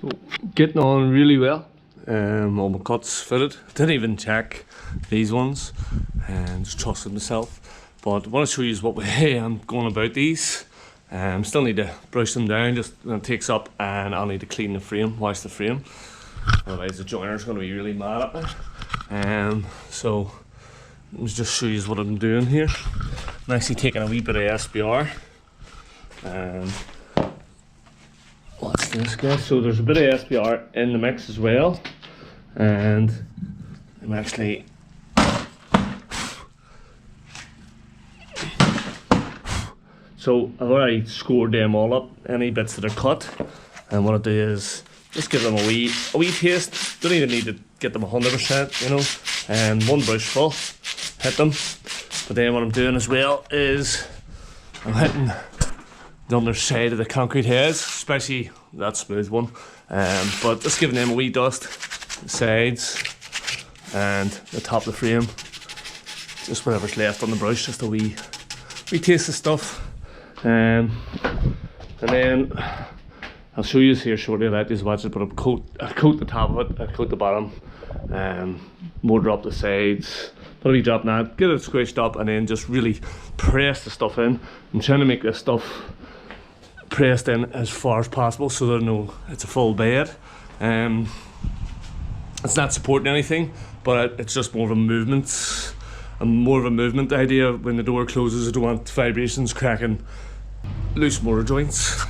So getting on really well. All my cuts fitted. Didn't even check these ones and just trusted myself. But I want to show you what way I'm going about these. Still need to brush them down just when it takes up, and I'll need to clean the frame, wash the frame. Otherwise the joiner's going to be really mad at me. So let me just show you what I'm doing here. I'm actually taking a wee bit of SBR. And what's this, guys? So there's a bit of SBR in the mix as well. And I'm actually so I've already scored them all up, any bits that are cut, and what I do is just give them a wee taste. Don't even need to get them 100%, you know. And one brush full, hit them. But then what I'm doing as well is I'm hitting the underside of the concrete heads, especially that smooth one. But just giving them a wee dust, the sides and the top of the frame, just whatever's left on the brush, just a wee taste of stuff. And then I'll show you here shortly. I like these watches, but I coat the top of it, I coat the bottom, more drop the sides, put a wee drop that, get it squished up, and then just really press the stuff in. I'm trying to make this stuff pressed in as far as possible so that it's a full bed. It's not supporting anything, but it's just more of a movement. More of a movement idea. When the door closes, I don't want vibrations cracking loose motor joints.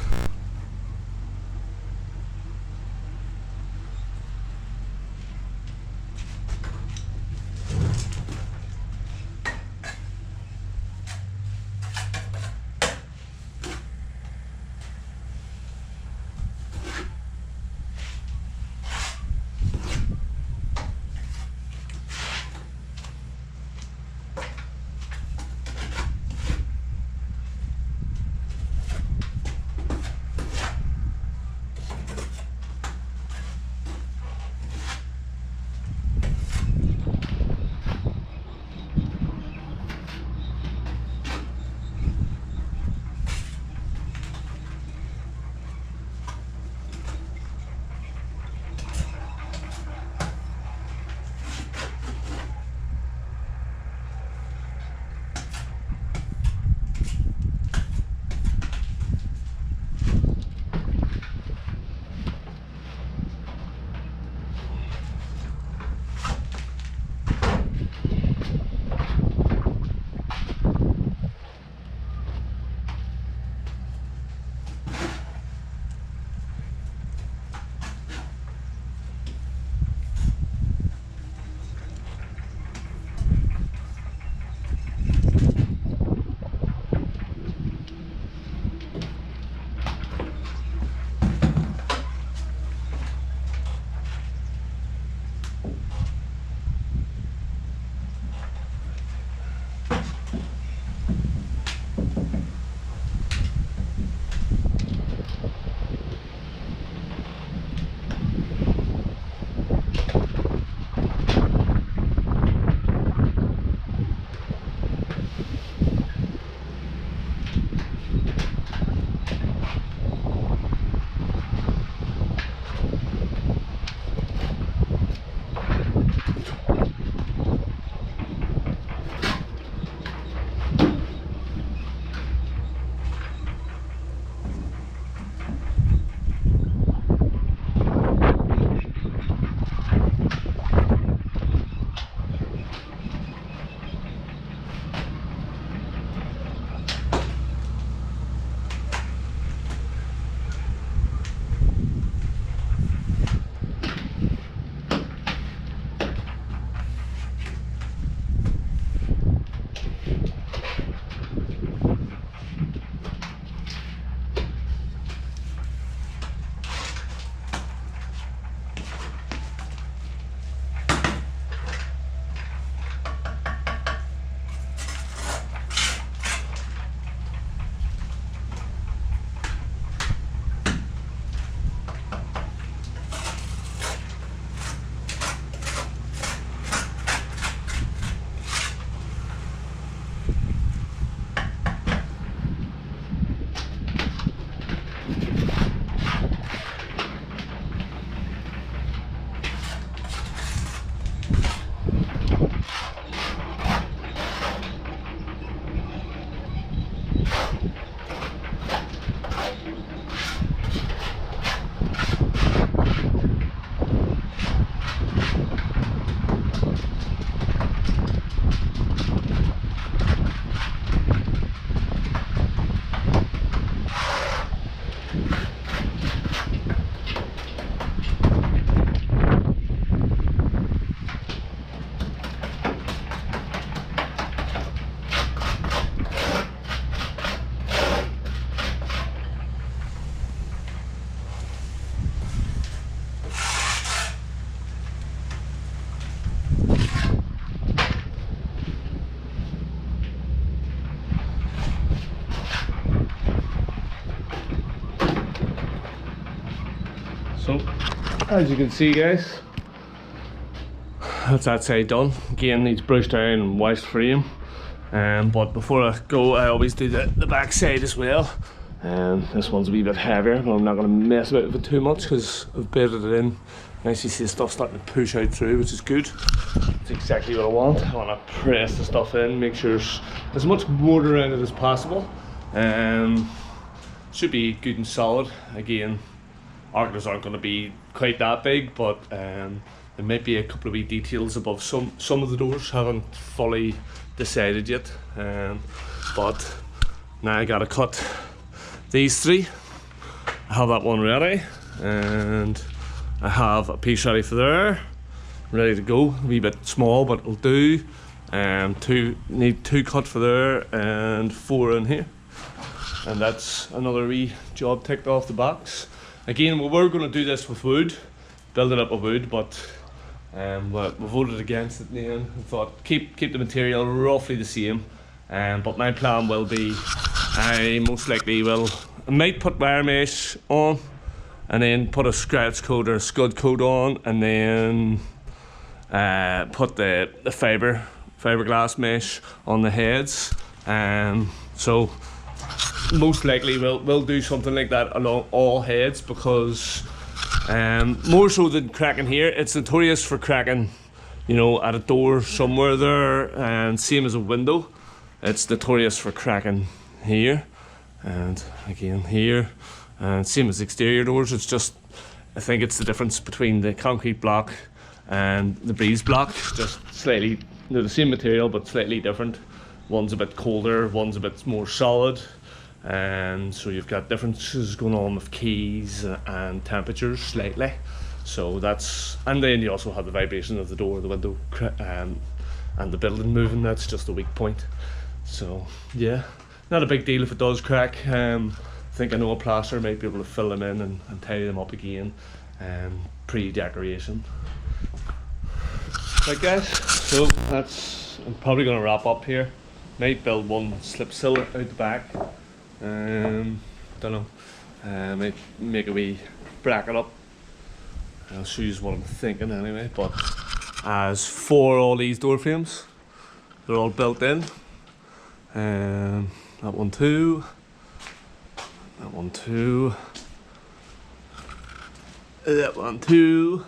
So, as you can see guys, that's that side done. Again, needs brushed down and washed frame. But before I go, I always do the back side as well. This one's a wee bit heavier, but I'm not going to mess about with it too much because I've bedded it in. Nice, you see the stuff starting to push out through, which is good. It's exactly what I want. I want to press the stuff in, make sure there's as much mortar in it as possible. Should be good and solid. Again, arches aren't going to be quite that big, but there might be a couple of wee details above some of the doors. Haven't fully decided yet, but now I gotta cut these three. I have that one ready, and I have a piece ready for there, ready to go. A wee bit small, but it'll do. Need two cut for there and 4 in here, and that's another wee job ticked off the box. Again, we were going to do this with wood, build it up with wood, but we voted against it in the end and thought keep the material roughly the same. But my plan will be, I most likely I might put wire mesh on, and then put a scratch coat or a scud coat on, and then put the fiberglass mesh on the heads. So most likely we'll do something like that along all heads, because more so than cracking here, it's notorious for cracking, you know, at a door somewhere there, and same as a window, it's notorious for cracking here, and again here, and same as exterior doors. It's just, I think it's the difference between the concrete block and the breeze block, just slightly, they're the same material but slightly different. One's a bit colder, one's a bit more solid, and so you've got differences going on with keys and temperatures slightly. So that's, and then you also have the vibration of the door, the window, and the building moving. That's just a weak point. So yeah, not a big deal if it does crack. I think I know a plasterer might be able to fill them in and tidy them up again, pre-decoration. Right guys, so that's, I'm probably going to wrap up here. Might build one slip sill out the back. Don't know. Might make a wee bracket up. I'll show you what I'm thinking anyway. But as for all these door frames, they're all built in. That one too. That one too. That one too.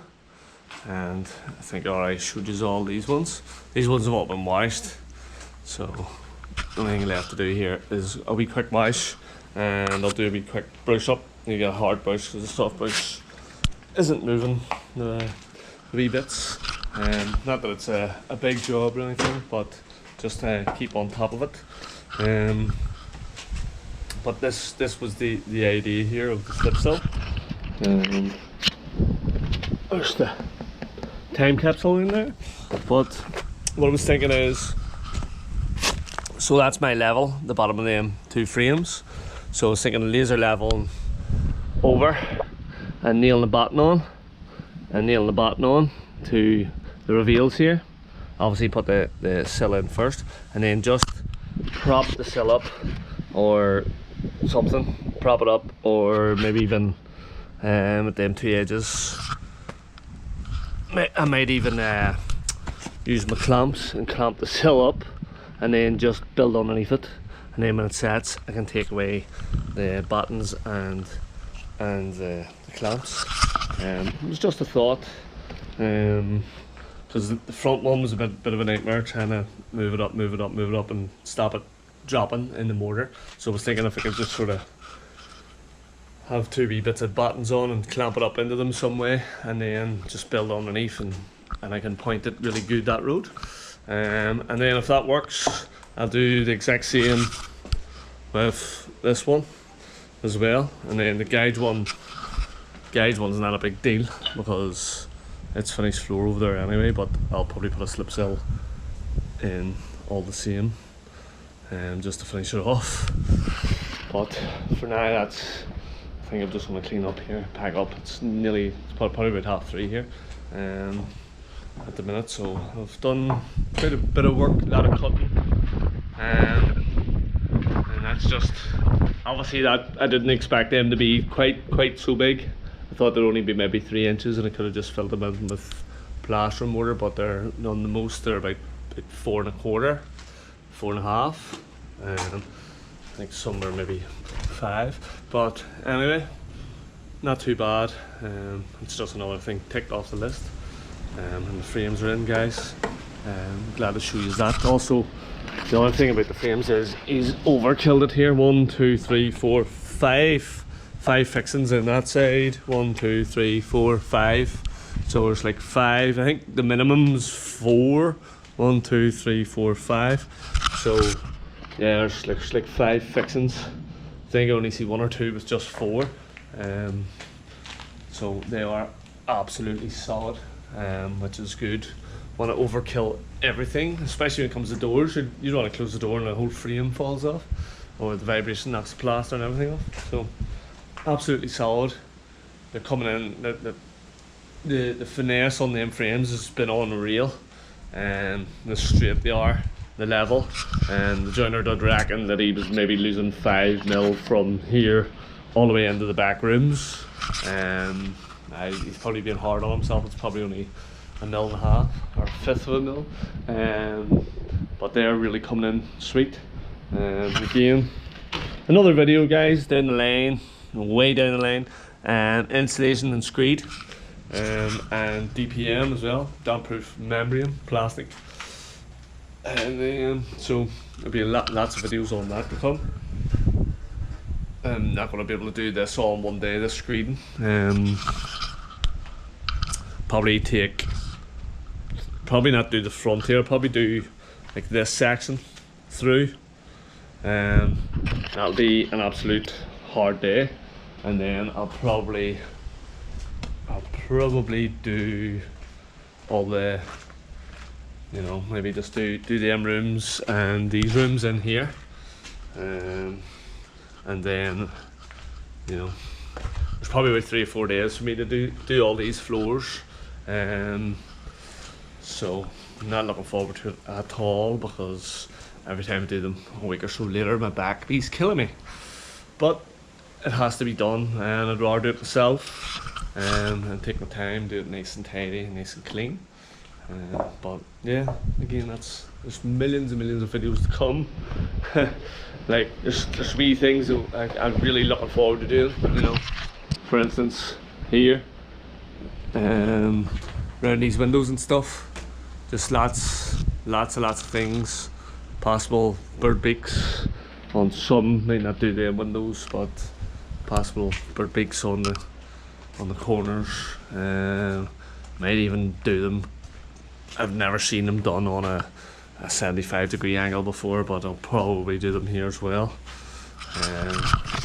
And I think I showed you all these ones. These ones have all been washed. So the only thing left to do here is a wee quick wash, and I'll do a wee quick brush up. You get a hard brush because the soft brush isn't moving the wee bits. Not that it's a big job or anything, but just to keep on top of it. But this was the idea here of the slip sill. There's the time capsule in there. But what I was thinking is, so that's my level, the bottom of them two frames. So I was thinking laser level over and nailing the bottom on, and nailing the bottom on to the reveals here. Obviously put the sill in first, and then just prop the sill up or something, prop it up, or maybe even at them two edges. I might even use my clamps and clamp the sill up, and then just build underneath it, and then when it sets I can take away the buttons and the clamps. It was just a thought, because the front one was a bit of a nightmare trying to move it up and stop it dropping in the mortar. So I was thinking if I could just sort of have two wee bits of buttons on and clamp it up into them some way, and then just build underneath, and I can point it really good that road. And then if that works, I'll do the exact same with this one as well. And then the gauge one's not a big deal because it's finished floor over there anyway, but I'll probably put a slip sill in all the same, just to finish it off. But for now, that's, I think I'm just going to clean up here, pack up. It's probably about 3:30 here at the minute, so I've done quite a bit of work, a lot of cutting, and that's just, obviously that I didn't expect them to be quite so big. I thought there'd only be maybe 3 inches and I could have just filled them in with plaster mortar, but they're on the most, they're about 4.25, 4.5. I think some are maybe 5, but anyway, not too bad. It's just another thing ticked off the list. And the frames are in, guys. Glad to show you that. Also, the other thing about the frames is he's overkilled it here. 1, 2, 3, 4, 5. 5 fixings in that side. 1, 2, 3, 4, 5. So there's like 5. I think the minimum's 4. 1, 2, 3, 4, 5. So yeah, there's like 5 fixings. I think I only see 1 or 2 with just 4. So they are absolutely solid, which is good. Want to overkill everything, especially when it comes to doors. You don't want to close the door and the whole frame falls off, or the vibration knocks the plaster and everything off. So absolutely solid. They're coming in. The finesse on them frames has been unreal, and the straight they are, the level. And the joiner did reckon that he was maybe losing 5 mil from here all the way into the back rooms. He's probably being hard on himself. It's probably only 1.5 mil or 1/5 of a mil. But they're really coming in sweet. Again, another video, guys, down the lane, way down the lane, insulation and screed, and DPM as well, damp proof membrane plastic. And then so there'll be lots of videos on that to come. I'm not going to be able to do this all in one day, this screeding. Probably not do the front here, probably do like this section through. That'll be an absolute hard day. And then I'll probably do all the, maybe just do them rooms and these rooms in here. And then, there's probably about 3 or 4 days for me to do all these floors. So I'm not looking forward to it at all, because every time I do them a week or so later, my back is killing me. But it has to be done, and I'd rather do it myself and take my time, do it nice and tidy, nice and clean. But yeah, again, there's millions and millions of videos to come. Like there's wee things that I'm really looking forward to doing. For instance, here, around these windows and stuff, just lots of things. Possible bird beaks on some, may not do the windows, but possible bird beaks on the corners. Might even do them. I've never seen them done on a 75-degree angle before, but I'll probably do them here as well.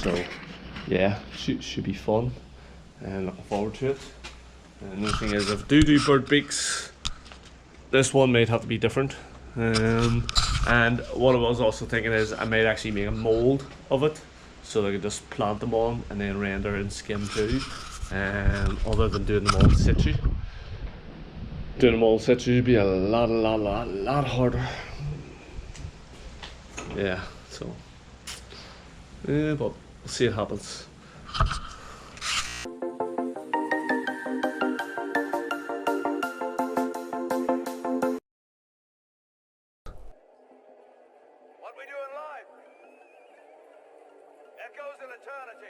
So yeah, should be fun, and looking forward to it. And the thing is, if I do bird beaks, this one might have to be different. And what I was also thinking is I might actually make a mould of it, so I could just plant them on and then render and skim too, other than doing them all in situ. Doing them all in situ would be a lot harder. Yeah, so yeah, but we'll see what happens. What we doing live? Echoes in eternity.